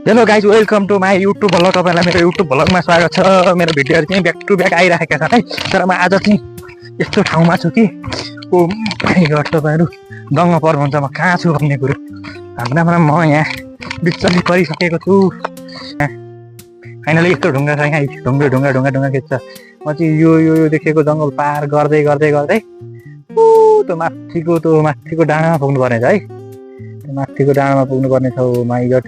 Hello guys, welcome to my YouTube vlog. तपाईँलाई मेरो YouTube भ्लगमा स्वागत छ। मेरो भिडियोहरू चाहिँ ब्याक टु ब्याक आइरहेका छन् है। तर म आज चाहिँ यस्तो ठाउँमा छु कि ओ माई गड, तपाईँहरू दङ्ग पर्नुहुन्छ म कहाँ छु भन्ने कुरो। हाम्रोमा म यहाँ बिचली परिसकेको छु। फाइनली यस्तो ढुङ्गा छ यहाँ, ढुङ्गा ढुङ्गा ढुङ्गा ढुङ्गा खिच्छ। म चाहिँ यो यो देखेको जङ्गल पार गर्दै गर्दै गर्दै त्यो माथिको डाँडामा पुग्नुपर्ने छ है। त्यो माथिको डाँडामा पुग्नुपर्ने छ। ओ माई गड,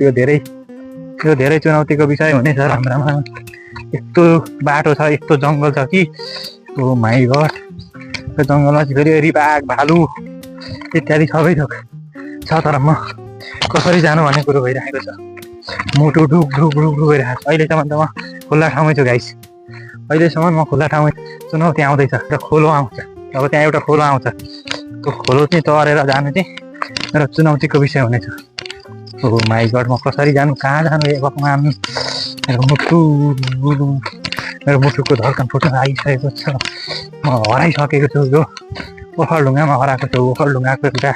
यो धेरै चुनौतीको विषय हुनेछ। हाम्रोमा यस्तो बाटो छ, यस्तो जङ्गल छ कि ओ माई गड, त्यो जङ्गलमा चाहिँ फेरि बाघ भालु इत्यादि सबै थोक छ। तर म कसरी जानु भन्ने कुरो भइरहेको छ। मुटु ढुक ढुक ढुक ढुक भइरहेको छ। अहिलेसम्म त म खुल्ला ठाउँमै छु गाइस। अहिलेसम्म म खुल्ला ठाउँमै। चुनौती आउँदैछ र खोलो आउँछ। अब त्यहाँ एउटा खोलो आउँछ। त्यो खोलो चाहिँ तरेर जानु चाहिँ मेरो चुनौतीको विषय हुनेछ। ओ माई गड, म कसरी जानु, कहाँ जानु हे भगवान्। मेरो मुटुको धड्कन फुट्न आइसकेको छ। म हराइसकेको छु। यो ओखलढुङ्गामा हराएको छु। ओखलढुङ्गाको एउटा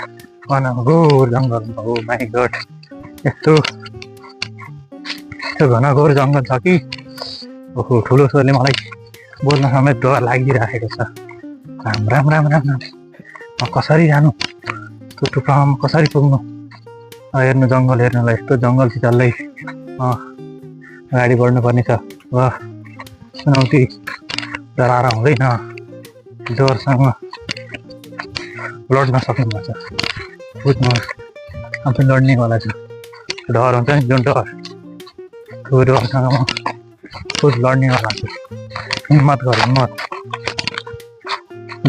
घनघोर जङ्गल। ओ माई गड, यस्तो घनघोर जङ्गल छ कि ओहो, ठुलो स्वरले मलाई बोल्न समेत डर लागिरहेको छ। राम राम राम राम राम, म कसरी जानु, त्यो टुप्पामा कसरी पुग्नु। हेर्नु जङ्गल, हेर्नुलाई यस्तो जङ्गल चाहिँ चल्दै अगाडि बढ्नुपर्ने छ। वाह, चुनौती डराएर हुँदैन, डरसँग लड्न सक्नुपर्छ। बुझ्नु, आफै लड्नेवाला छु। डर हुन्छ नि जुन डर, त्यो डरसँग म खुद लड्नेवाला छु। हिम्मत गर, हिम्मत।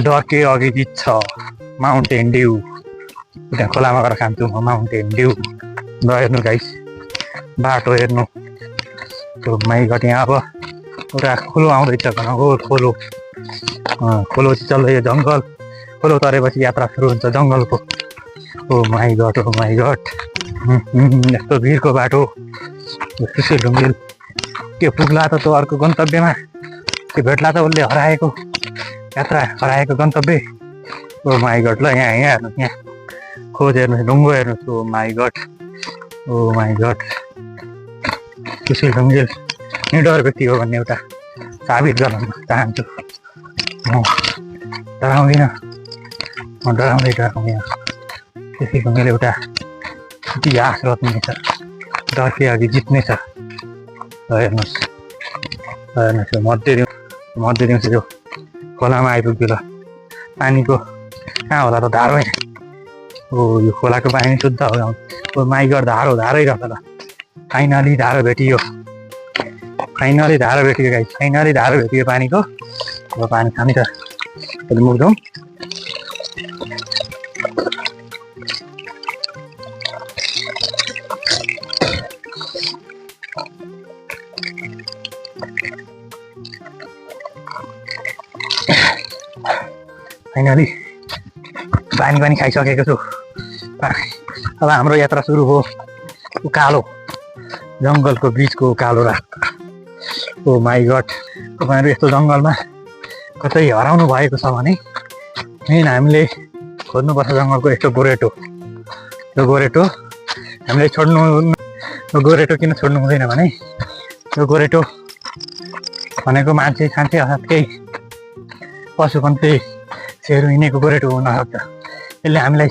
डर के अघि जित्छ। माउन्टेन ड्यू, त्यहाँ खोलामा गएर खान्छु म माउन्टेन ड्यू। ल हेर्नु गाइस, बाटो हेर्नु। त्यो माई गड, यहाँ अब एउटा खोलो आउँदैछ, घनघोर खोलो। खोलो चाहिँ चल्दै यो जङ्गल। खोलो तरेपछि यात्रा सुरु हुन्छ जङ्गलको। Oh my god, oh my god, यस्तो भिरको बाटो। सुशील ढुङ्गेल के पुग्ला त त्यो अर्को गन्तव्यमा, त्यो भेट्ला त उसले हराएको यात्रा, हराएको गन्तव्य। ओ माई गड, ल यहाँ हेर्नुहोस्, यहाँ खोज हेर्नुहोस्, ढुङ्गो हेर्नुहोस्। Oh my god, oh my god, Sushil Dhungel निडर व्यक्ति हो भन्ने एउटा साबित गर्न चाहन्छु। म डराउँदिनँ, म डराउँदिनँ। सुशील ढुङ्गेल एउटा इतिहास रच्नेछ, डर के अघि जित्नेछ। हेर्नुहोस्, हेर्नुहोस्, मध्य दिउँसो यो खोलामा आइपुग्यो। ल पानीको कहाँ होला त, धारो यहाँ। ओ यो खोलाको पानी शुद्ध हो। ओ माई गड, धारै रहेछ। ल फाइनली धारो भेटियो, फाइनली धारो भेटियो गाइस, फाइनली धारो भेटियो पानीको। अब पानी खाने त अहिले मुग्छौँ। फाइनली पानी खाइसकेको छु। अब हाम्रो यात्रा सुरु हो उकालो जङ्गलको बिचको उकालो रास्ता। ओ माई गड, तपाईँहरू यस्तो जङ्गलमा कतै हराउनु भएको छ भने मेन हामीले खोज्नुपर्छ जङ्गलको यस्तो गोरेटो। यो गोरेटो हामीले छोड्नु, यो गोरेटो किन छोड्नु हुँदैन भने यो गोरेटो भनेको मान्छे सान्छे अर्थात् केही पशुपन्छी सेहरू हिँडेको गोरेटो हुनसक्छ। यसले हामीलाई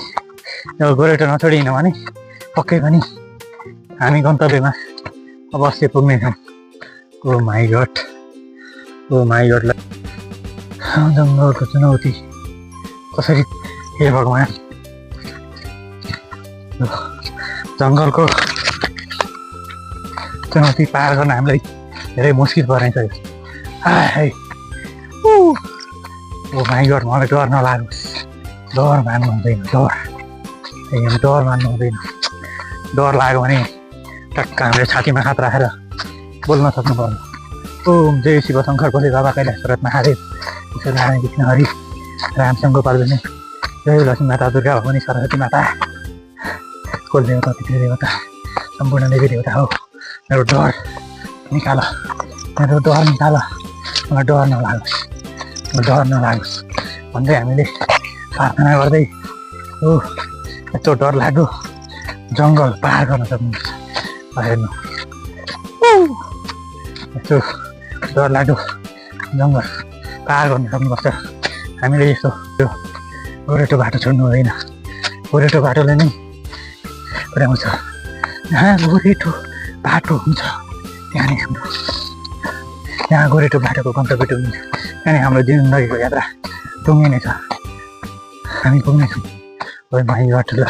यो गोरेटो नछोडिन भने पक्कै पनि हामी गन्तव्यमा अवश्य पुग्नेछौँ। Oh my god, oh my god, जङ्गलको चुनौती कसरी, हे भगवान्। जङ्गलको चुनौती पार गर्न हामीलाई धेरै मुस्किल पर्नेछ। ओ माई गड, मलाई डर नलागोस्, डर मान्नु हुँदैन, डर मान्नु हुँदैन। डर लाग्यो भने टक्क हामीले छातीमा हात राखेर बोल्न सक्नु पर्छ। ओम जय शिव शङ्कर भोले बाबा कैलाशनाथ महादेव, ईश्वर नारायण कृष्ण हरि रामसँग पार्वती, जय लक्ष्मी माता, दुर्गा भवानी, सरस्वती माता, कुल देवता, पितृ देवता, सम्पूर्ण देवी देवता हो। मेरो डर निकाल, मेरो डर निकाल, मलाई डर नलागोस्, डर नलागोस् भन्दै हामीले प्रार्थना गर्दै यस्तो डर लाग्दो जङ्गल पार गर्न सक्नुहुन्छ। हेर्नु त्यो डरलाग्दो जङ्गल पार गर्न सक्नुपर्छ। हामीले यस्तो त्यो गोरेटो बाटो छोड्नु हुँदैन। गोरेटो बाटोले नै पुर्याउँछ। जहाँ गोरेटो बाटो हुन्छ त्यहाँ नै हाम्रो जहाँ गोरेटो बाटोको गन्तव्य टुङ्गिन्छ त्यहाँ नै हाम्रो जिन्दगीको यात्रा टुङ्गिनेछ। हामी पुग्नेछौँ। अब माइबाट ल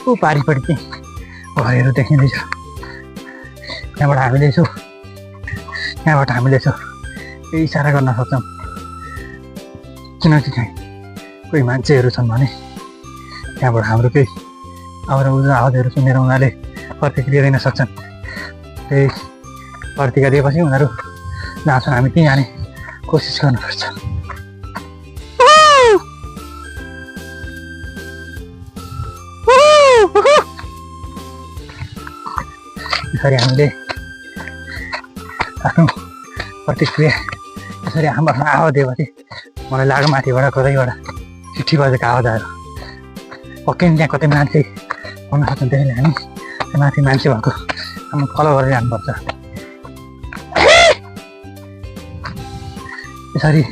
ऊ पारिपट्टि चाहिँ घरहरू देखिँदैछ। त्यहाँबाट हामीले यसो केही इसारा गर्न सक्छौँ। किनकि चाहिँ कोही मान्छेहरू छन् भने त्यहाँबाट हाम्रो केही आवाजहरू सुनेर उनीहरूले प्रतिक्रिया दिन सक्छन्। त्यही प्रतिक्रिया दिएपछि उनीहरू जहाँ छन् हामी त्यहीँ जाने कोसिस गर्नुपर्छ। यसरी हामीले आफ्नो प्रतिक्रिया यसरी आफ्नो आवाज दिएपछि मलाई लाग्यो माथिबाट कतैबाट चिठी बजेको आवाज आयो। पक्कै नि त्यहाँ कतै मान्छे हुन सक्छन्। त्यसैले हामी त्यो माथि मान्छे भएको हामी फलो गरेर जानुपर्छ। यसरी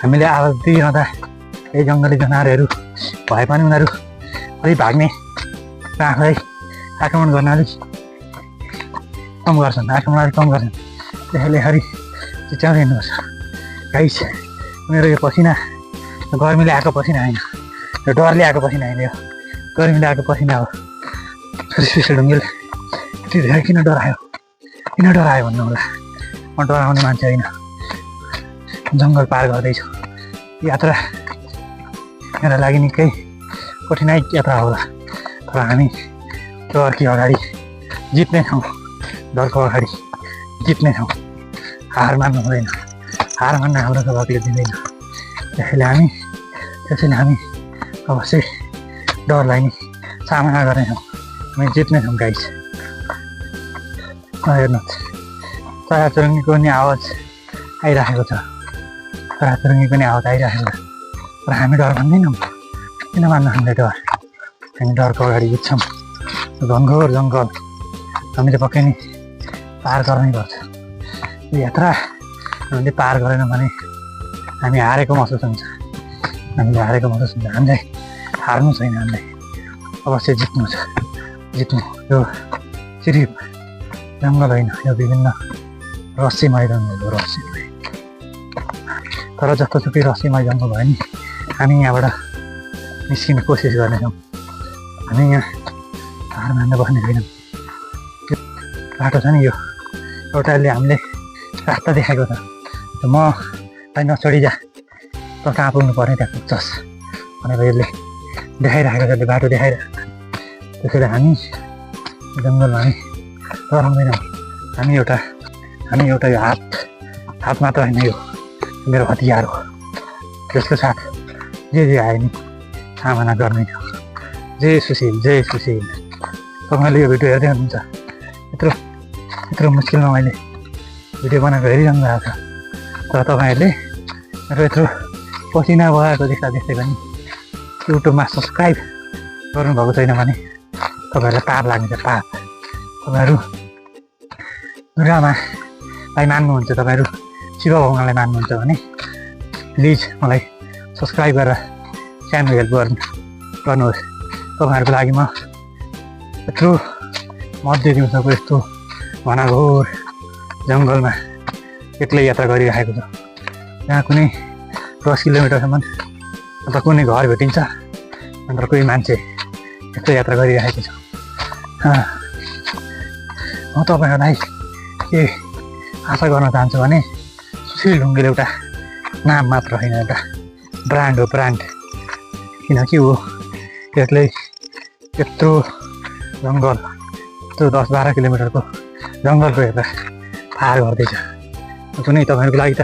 हामीले आवाज दिइरहँदा केही जङ्गली जनावरहरू भए पनि उनीहरू अलि भाग्ने र आफूलाई आक्रमण गर्न अलिक कम गर्छन्। त्यसैले यसरी चिच्याउँदै हिँड्नुपर्छ। गाइस मेरो यो पसिना गर्मीले आएको पसिना होइन, यो डरले आएको पसिना होइन, यो गर्मीले आएको पसिना हो। सुशील ढुङ्गेल यति धेरै किन डरायो भन्नु होला। म डराउने मान्छे होइन। जङ्गल पार गर्दैछु। यात्रा मेरा लागि निकै कठिनाइ यात्रा होला। तर हामी डरकी अगाडि जित्ने छौँ। डरको अगाडि जित्ने छौँ। हार मान्नु हुँदैन। हार मान्न हाम्रो सबकले दिँदैन। त्यसैले हामी अवश्य डरलाई नि सामना गर्नेछौँ। हामी जित्नेछौँ गाइस। हेर्नुहोस् चराचुरुङ्गीको नि आवाज आइरहेको छ। तर हामी डर मान्दैनौँ। किन मान्नु हामीले डर? हामी डरको अगाडि जित्छौँ। घनघोर जङ्गल हामीले पक्कै नै पार गर्नै पर्छ। यो यात्रा हामीले पार गरेन भने हामी हारेको महसुस हुन्छ। हामीलाई हार्नु छैन। हामीलाई अवश्य जित्नु छ। यो सिर्फ जङ्गल होइन, यो विभिन्न रहस्यमय जङ्गल हो। रहस्यमय तर जस्तोसुकै रहस्यमय जङ्गल भयो नि हामी यहाँबाट निस्किने कोसिस गर्नेछौँ। हामी यहाँ हार मान्न बस्ने छैनौँ। त्यो बाटो छ नि यो एउटाले हामीले रास्ता देखाएको छ। मलाई नछोडी जा, त कहाँ पुग्नु पर्ने त्यहाँ पुग्छस् भनेर यसले देखाइरहेको छ। बाटो देखाइरहेको छ। त्यसैले हामी जङ्गलमा हामी डराउँदैनौँ। हामी एउटा यो हात मात्र होइन, यो मेरो हतियार हो। त्यसको साथ जे आयो नि सामना गर्ने थियो। जय सुशील। तपाईँले यो भिडियो हेर्दै हुनुहुन्छ। यत्रो मुस्किलमा मैले भिडियो बनाएको हेरिरहनु भएको छ। तर तपाईँहरूले मेरो यत्रो पसिना बगाएको देख्दै पनि युट्युबमा सब्सक्राइब गर्नुभएको छैन भने तपाईँहरूलाई पाप लाग्नेछ। पाप। तपाईँहरू दुर्गामालाई मान्नुहुन्छ, तपाईँहरू शिव भगवानलाई मान्नुहुन्छ भने प्लिज मलाई सब्सक्राइब गरेर सानो हेल्प गर्नुहोस्। तपाईँहरूको लागि म यत्रो मध्य दिउँसोको यस्तो घनघोर जङ्गलमा एक्लै यात्रा गरिरहेको छ। यहाँ कुनै 10 किलोमिटरसम्म अन्त कुनै घर भेटिन्छ, अन्त कोही मान्छे यस्तो यात्रा गरिरहेको छ। म तपाईँहरूलाई के आशा गर्न चाहन्छु भने सुशील ढुङ्गेल एउटा नाम मात्र होइन, एउटा ब्रान्ड हो। किनकि ऊ एक्लै यत्रो जङ्गल, यत्रो 10-12 किलोमिटरको जङ्गलको यात्रा पार गर्दैछ। कुनै तपाईँहरूको लागि त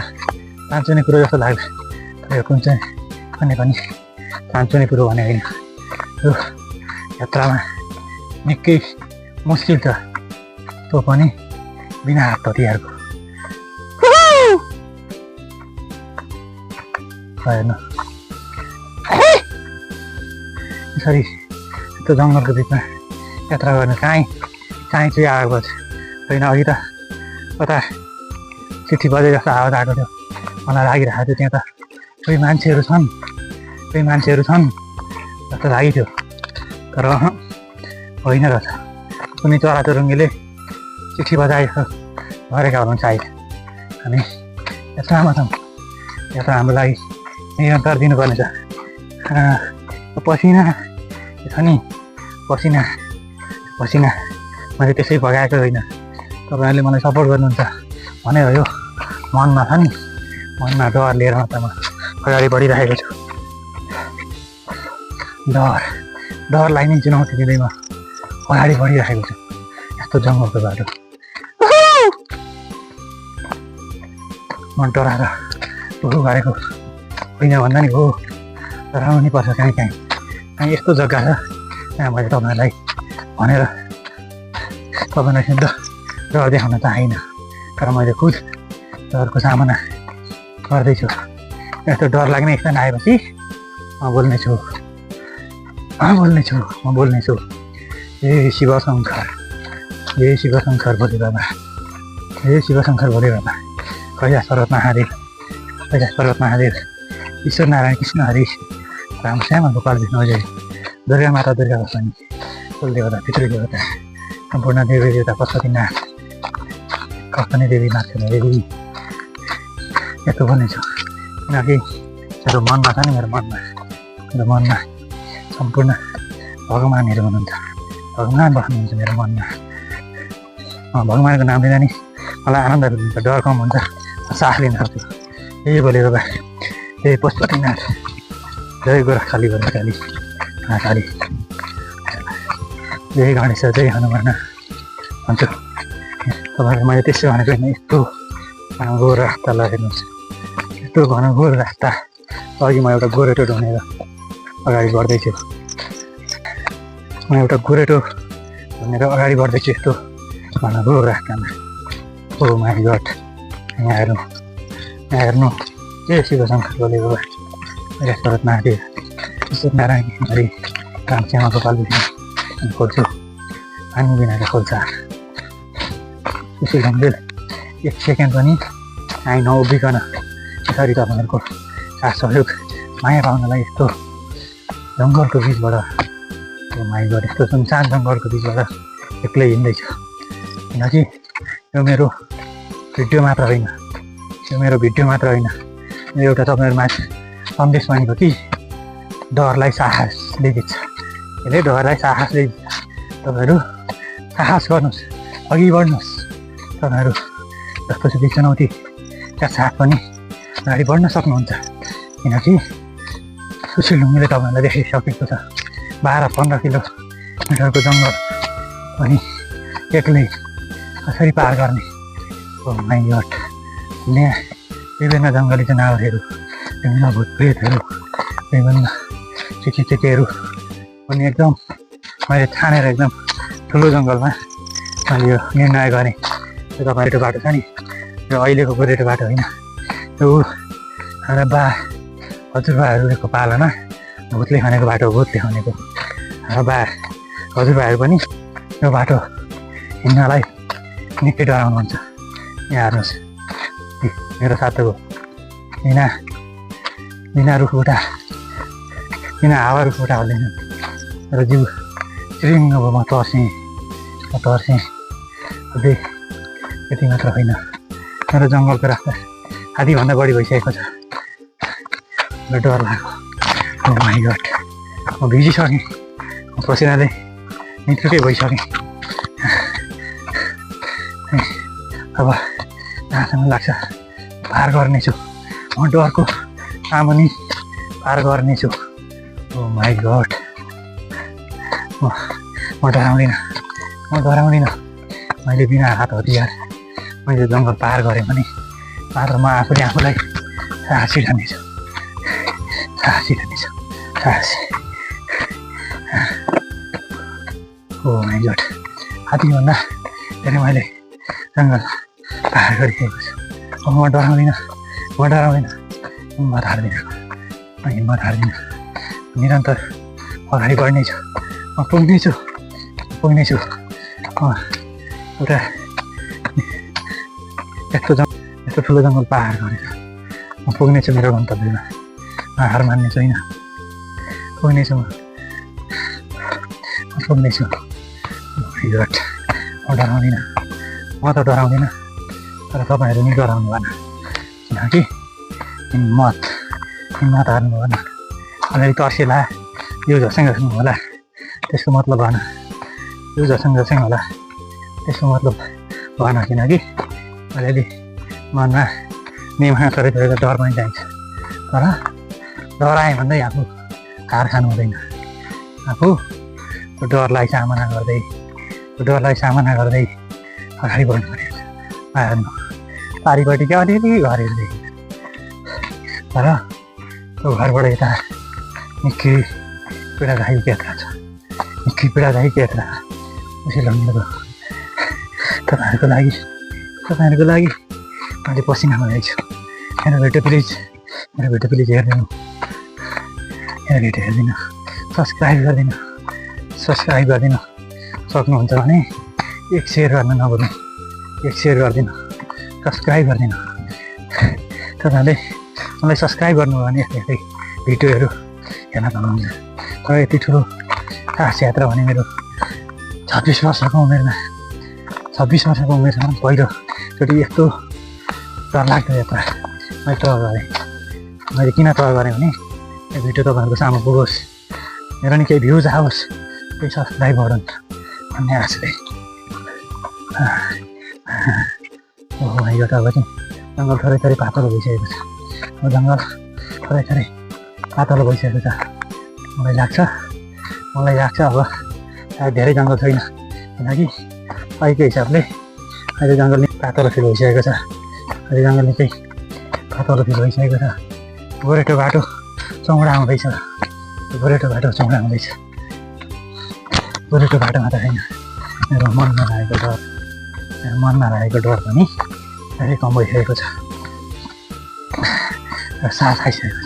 सानसुने कुरो जस्तो लाग्छ। तर यो कुनै पनि सानसुने कुरो भने होइन। यो यात्रामा निकै मुस्किल छ, त्यो पनि बिना हात हतियारको। हेर्नु यसरी त्यो जङ्गलको बिचमा यात्रा गर्न कहीँ चाहिँ आएको छैन। अघि त कता चिठी बजे जस्तो आवाज आएको थियो मलाई लागिरहेको थियो त्यहाँ त कोही मान्छेहरू छन् जस्तो लागिथ्यो तर होइन रहेछ कुनै चराचुरुङ्गीले चिठी बजाएको गरेका हुनुहुन्छ सायद हामी यत्रोमा छौँ या त हाम्रो लागि निरन्तर दिनुपर्नेछ पसिना छ नि पसिना मैले त्यसै भगाएको होइन तपाईँहरूले मलाई सपोर्ट गर्नुहुन्छ भनेर यो मनमा छ नि मनमा डर लिएर मात्र म अगाडि बढिरहेको छु डरलाई नै चुनौती दिँदै म अगाडि बढिरहेको छु यस्तो जङ्गलको बाटो म डराएर गरेको होइन भन्दा नि हो डराउनु नि पर्छ कहीँ यस्तो जग्गा छ त्यहाँ मैले तपाईँहरूलाई भनेर तपाईँलाई सिद्ध डर देखाउन चाहेन तर मैले खुद डरको सामना गर्दैछु यस्तो डर लाग्ने स्थान आएपछि म बोल्नेछु ए शिवशङ्कर भोले बाबा कैलाश पर्वत महादेव ईश्वर नारायण कृष्ण हरि रामश्याम गोपाल विष्णु अजय दुर्गा माता दुर्गा भवानी कुल देवता पितृदेवता सम्पूर्ण देवी देवता पशुपतिनाथ कस्तनी देवी मातृ देवी यस्तो भन्नेछु किनकि मेरो मनमा छ नि मेरो मनमा सम्पूर्ण भगवान्हरू हुनुहुन्छ भगवान् बस्नुहुन्छ मेरो मनमा भगवान्को नाम लिँदा नि मलाई आनन्दहरू हुन्छ डर कम हुन्छ सास लिन सक्छु ए भोले बाबा ए पशुपतिनाथ जय गोरखाली महाकाली जय गणेश जय हनुमान भन्छु तपाईँहरू मैले त्यसो भनेको होइन यस्तो घोर रास्ता हेर्नुहोस् यस्तो घोर रास्ता अघि म एउटा गोरेटो ढुँडेर अगाडि बढ्दैछु यस्तो घोर रास्तामा ओ माई गड यहाँ हेर्नु ए शिवशङ्कर भोले बाबा कैलाश पर्वत महादेव ईश्वर नारायण हरि रामश्याम गोपाल विष्णु अनि खोल्छु पानी बिनाको खोल्छ त्यसै ढङ्गले एक सेकेन्ड पनि आइ नउभिकन यसरी तपाईँहरूको साथ सहयोग माया पाउनलाई यस्तो जङ्गलको बिचबाट माइ गड यस्तो सुनसान जङ्गलको बिचबाट एक्लै हिँड्दैछु किनकि यो मेरो भिडियो मात्र होइन यो एउटा तपाईँहरूमा सन्देश भनेको कि डरलाई साहसले जित्छ यसले डरलाई साहसले जित्छ तपाईँहरू साहस गर्नुहोस् अघि बढ्नुहोस् तपाईँहरू जस्तो सुकै चुनौतीका साथ पनि अगाडि बढ्न सक्नुहुन्छ किनकि सुशील ढुङ्गीले तपाईँहरूलाई देखाइसकेको छ 12-15 किलोमिटरको जङ्गल पनि एक्लै कसरी पार गर्ने ओ माई गड यहाँ विभिन्न जङ्गली जनावरहरू विभिन्न भूतप्रेतहरू विभिन्न चिकीहरू पनि एकदम मैले छानेर एकदम ठुलो जङ्गलमा मैले यो निर्णय गरेँ यो तपाईँको बाटो छ नि यो अहिलेको गोरेटो बाटो होइन यो हाम्रा हजुरबाहरूको पालामा भूतले खनेको बाटो भूतले खनेको हजुरबाहरू पनि यो बाटो हिँड्नलाई निकै डराउनुहुन्छ यहाँ हेर्नुहोस् मेरो साथको बिना रुखबुट्टा बिना हावा रुखबुट्टा हाल्दैनन् र जिउ चिरिङ्ग अब म तर्सेँ अझै यति मात्र होइन मेरो जङ्गलको रास्ता आधीभन्दा बढी भइसकेको छ र डर लाग्यो ओ माई गड म भिजिसकेँ म पसिनाले नित्रुकै भइसकेँ अब जहाँसम्म लाग्छ पार गर्नेछु म डरको सामुनी पार गर्नेछु ओ माई गड म डराउँदिनँ मैले बिना हात हतियार मैले जङ्गल पार गरेँ भने मात्र म आफूलाई साहसी ठान्नेछु ओ माई गड हात्तीभन्दा धेरै मैले जङ्गल पार गरिसकेको छु म डराउँदिनँ हिम्मत हार्दिनँ निरन्तर अगाडि बढ्नेछु म पुग्नेछु एउटा यस्तो यस्तो ठुलो जङ्गल पार गरेर म पुग्नेछु मेरो गन्तव्यमा। म हार मान्ने छैन, पुग्नेछु म पुग्नेछु। म डराउँदिनँ, म त डराउँदिनँ, तर तपाईँहरू नि डराउनु भएन। किनकि हिम्मत हार्नु भएन। अलिअलि तर्सिएला, यो झस्याङ होला, त्यसको मतलब भएन। यो झस्याङ होला, त्यसको मतलब भएन। किनकि अलिअलि मनमा निमा थोरै थोरै डर पनि चाहिन्छ। तर डराएँ भन्दै आफू हार खानु हुँदैन। आफू डरलाई सामना गर्दै अगाडि बढ्नु पर्यो। हेर्नु पारिपट्टि क्या अलिअलि घरहरू देखिन्छ, तर त्यो घरबाट यता निकै पीडादायक यात्रा छ, निकै पीडादायक यात्रा। उसैले मेरो तपाईँहरूको लागि मैले पसिना बनाएको छु। मेरो भिडियो प्लिज हेरिदिनु, सब्सक्राइब गरिदिनु। सक्नुहुन्छ भने एक सेयर गर्न नभुल्नु, सब्सक्राइब गरिदिनु। तपाईँहरूले मलाई सब्सक्राइब गर्नुभयो भने यस्तै भिडियोहरू हेर्न पाउनुहुन्छ। तर यति ठुलो खास यात्रा भने मेरो 26 वर्षको उमेरमा पहिलोचोटि यस्तो डरलाग्दो यात्रा मैले तय गरेँ। मैले किन तय गरेँ भने यो भिडियो तपाईँहरूको सामु पुगोस्, मेरो नि केही भ्युज आओस्, केही सब्सक्राइब बढोस् भन्ने आशले। ओहो भाइ, यो त अब चाहिँ जङ्गल थोरै पातलो भइसकेको छ। जङ्गल थोरै पातलो भइसकेको छ। मलाई लाग्छ अब सायद धेरै जङ्गल छैन। किनकि अहिलेको हिसाबले अहिले जङ्गल निकै पातलो फिल भइसकेको छ। गोरेटो बाटो चौडा आउँदैछ। गोरेटो बाटोमा त छैन। मेरो मनमा लागेको डर पनि धेरै कम भइसकेको छ। सास आइसकेको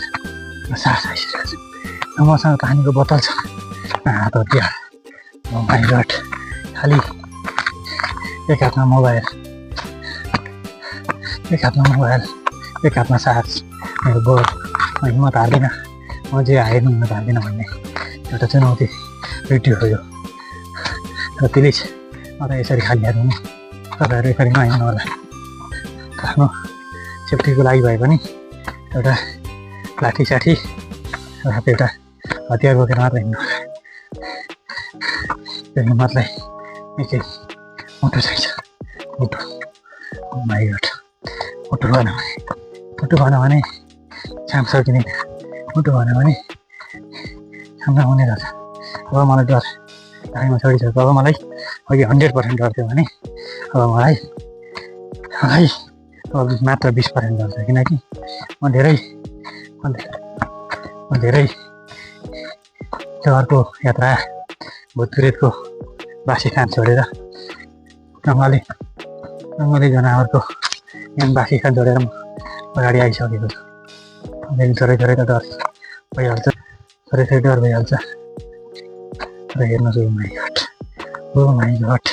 छ। मसँग पानीको बोतल छ, हात हतियार। माइ गड, खालि एक हातमा मोबाइल, एक हातमा सास। मेरो बोल, म हिम्मत हार्दिनँ, म जे हार्नु हिम्मत हार्दिनँ भन्ने एउटा चुनौती भिडियो हो यो। र प्लिज मलाई यसरी खाली हार्नु, तपाईँहरू यसरी नहिँड्नु होला। आफ्नो सेफ्टीको लागि भए पनि एउटा लाठीसाठी एउटा हतियार बोकेर मात्र हिँड्नु होला। त्यो हिम्मतलाई निकै मुटु चाहिन्छ। माइ गड, मुटु भएन भने काम सकिँदैन। मुटु भएन भने काम नहुने रहेछ। अब मलाई डर टाइममा चढिसक्यो। अब मलाई अघि 100% डर थियो भने अब मलाई मात्र 20% डर छ। किनकि म धेरै डरको यात्रा, भूतप्रेतको बासी खान छोडेर, जङ्गली जनावरको बासी खान छोडेर म अगाडि आइसकेको छु। थोरै त डर भइहाल्छ, तर हेर्नुहोस्, ओ माइ गड,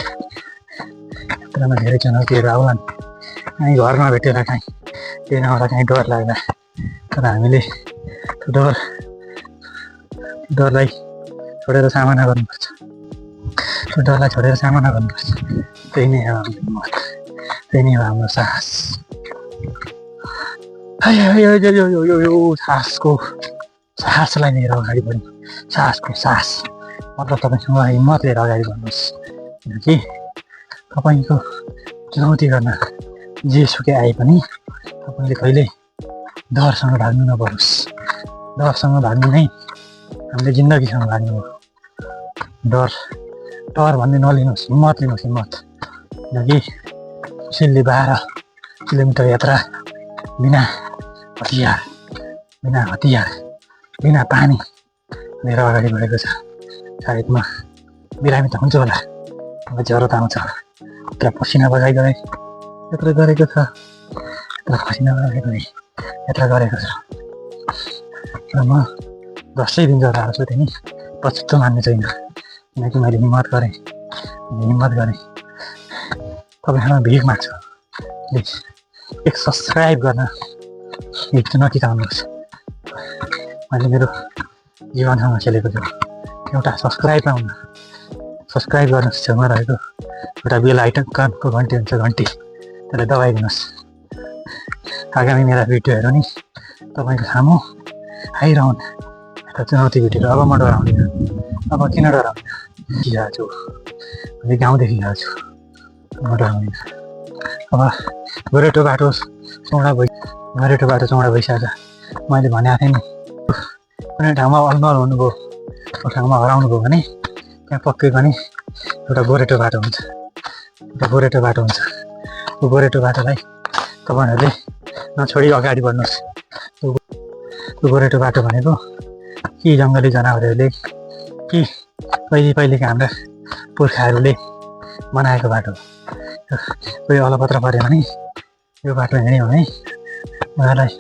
यात्रामा धेरै चुनौतीहरू आउलान्। कहीँ घरमा भेटेर कहीँ केही नहुँदा कहीँ डर लाग्दा, तर हामीले त्यो डरलाई छोडेर सामना गर्नुपर्छ। त्यही नै हो हाम्रो हिम्मत, त्यही नै हो हाम्रो साहस। साहसलाई लिएर अगाडि बढ्नु। साहस मतलब तपाईँसँग हिम्मत लिएर अगाडि बढ्नुहोस्। किनकि तपाईँको चुनौती गर्न जेसुकै आए पनि तपाईँले कहिल्यै डरसँग भाग्नु नपरोस्। डरसँग भाग्नु नै हामीले जिन्दगीसँग भाग्नु हो। डर भन्ने नलिनुहोस्, हिम्मत लिनुहोस्। किनकि सिल्ली 12 किलोमिटर यात्रा बिना हतियार, बिना पानी लिएर अगाडि बढेको छ। सायद म बिरामी त हुन्छु होला, अब ज्वरो त आउँछ होला। यत्र पसिना बगाइगए यात्रा गरेको छ, र म 10 दिन ज्वरो आउँछु त्यो नि पछुतो मान्ने छैन। किनकि मैले हिम्मत गरेँ। तपाईँसँग भिख माग्छु, प्लिज एक सब्सक्राइब गर्न हिजो नटिकाउनुहोस्। मैले मेरो जीवनसँग खेलेको छु। एउटा सब्सक्राइब पाउन सब्सक्राइब गर्नुहोस्। छेउमा रहेको एउटा बेल आइकनको घन्टी हुन्छ, घन्टी त्यसलाई दबाइदिनुहोस्। आगामी मेरा भिडियोहरू नि तपाईँको सामु आइरहन्। यता चुनौती भिडियोहरू अब म डराउँदिनँ। अब किन डराउँदिनँ? देखिरहेको छु, मैले गाउँ देखिरहेको छु, म डराउँदिनँ। अब गोरेटो बाटो चौडा भइसकेको छ। मैले भनेको थिएँ नि, कुनै ठाउँमा अलमल हुनुभयो, त्यो ठाउँमा हराउनु भयो भने त्यहाँ पक्कै पनि एउटा गोरेटो बाटो हुन्छ। त्यो गोरेटो बाटोलाई तपाईँहरूले नछोडी अगाडि बढ्नुहोस्। त्यो गोरेटो बाटो भनेको कि जङ्गली जनावरहरूले कि पहिलेका हाम्रा पुर्खाहरूले बनाएको बाटो। कोही अलपत्र पऱ्यो भने यो बाटो हिँड्यो भने उनीहरूलाई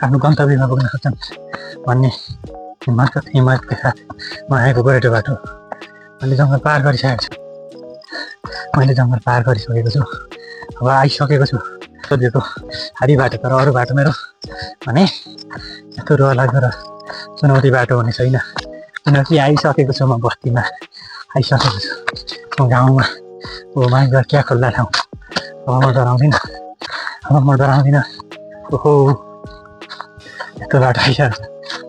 आफ्नो गन्तव्यमा पुग्न सक्छन् भन्ने हिम्मतका साथ बनाएको गोरेटो बाटो। मैले जङ्गल पार गरिसकेको छु। अब आइसकेको छु सोधेको हारी बाटो। तर अरू बाटो मेरो भने यस्तो डरलाग्दो र चुनौती बाटो हुने छैन। किनकि आइसकेको छु, म बस्तीमा आइसकेको छु, म गाउँमा। माइगर क्या खुल्ला ठाउँ। अब म डराउँदिनँ। ओहो, यस्तो बाटो आइसकेको छ।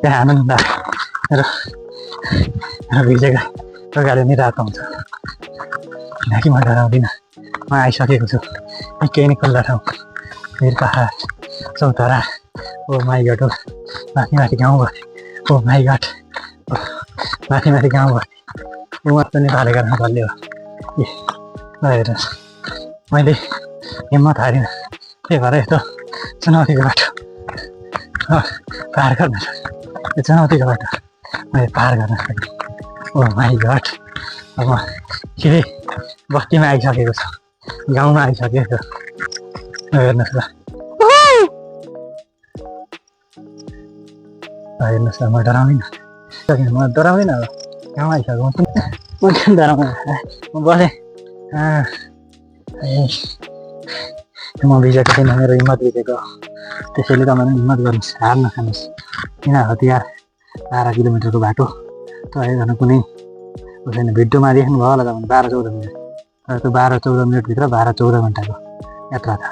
त्यहाँ आनन्द र भिजेका प्रकारले नै रात आउँछ। किनकि म डराउँदिनँ। म आइसकेको छु। केही नै खुल्ला ठाउँ, फेरि पहाड, चौतारा, ओ माई गड, माथि गाउँघर, ओ माई गड, माथि गाउँघर। उहाँ पनि नेपाली गर्न बल्यो। हेर्नुहोस्, मैले हिम्मत हारिनँ। त्यही भएर यस्तो चुनौतीको बाटो पार गर्न सक्यो। यो चुनौतीको बाटो मैले पार गर्न सकेँ। ओ माई गड, अब म सिधै बस्तीमा आइसकेको छु, गाउँमा आइसकेको छु। हेर्नुहोस् ल, म डराउँदिनँ। अब गाउँमा आइसकेको म किन डराउँदिनँ? म बसेँ। म भिजेको छैन, मेरो हिम्मत भिजेको। त्यसैले तपाईँले हिम्मत गर्नुहोस्, हार नखानुहोस्। किन हतियार 12 किलोमिटरको बाटो तय गर्न कुनै छैन। भिडियोमा देख्नुभयो होला तपाईँले 12-14 मिनट। तर त्यो 12-14 मिनटभित्र 12-14 घन्टाको यात्रा छ।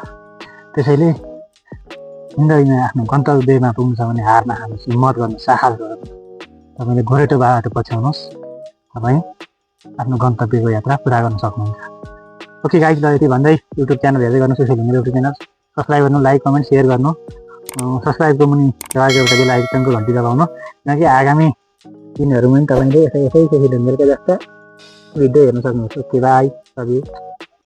त्यसैले जिन्दगीमा आफ्नो गन्तव्यमा पुग्नु छ भने हार नखानुहोस्, हिम्मत गर्नुहोस्, साहस गर्नुहोस्। तपाईँले गोरेटो बाटो पछ्याउनुहोस्, तपाईँ आफ्नो गन्तव्यको यात्रा पुरा गर्न सक्नुहुन्छ। ओके गाइज, ल यति भन्दै युट्युब च्यानल हेर्दै गर्नु, social media YouTube channel subscribe गर्नु, लाइक कमेन्ट सेयर गर्नु। सब्सक्राइबको मुनि एउटा बेल आइकनको घन्टी दबाउनु, किनकि आगामी दिनहरूमा पनि तपाईँले यसै ढुङ्गेलका जस्ता भिडियो हेर्न सक्नुहुन्छ। Okay by, love you.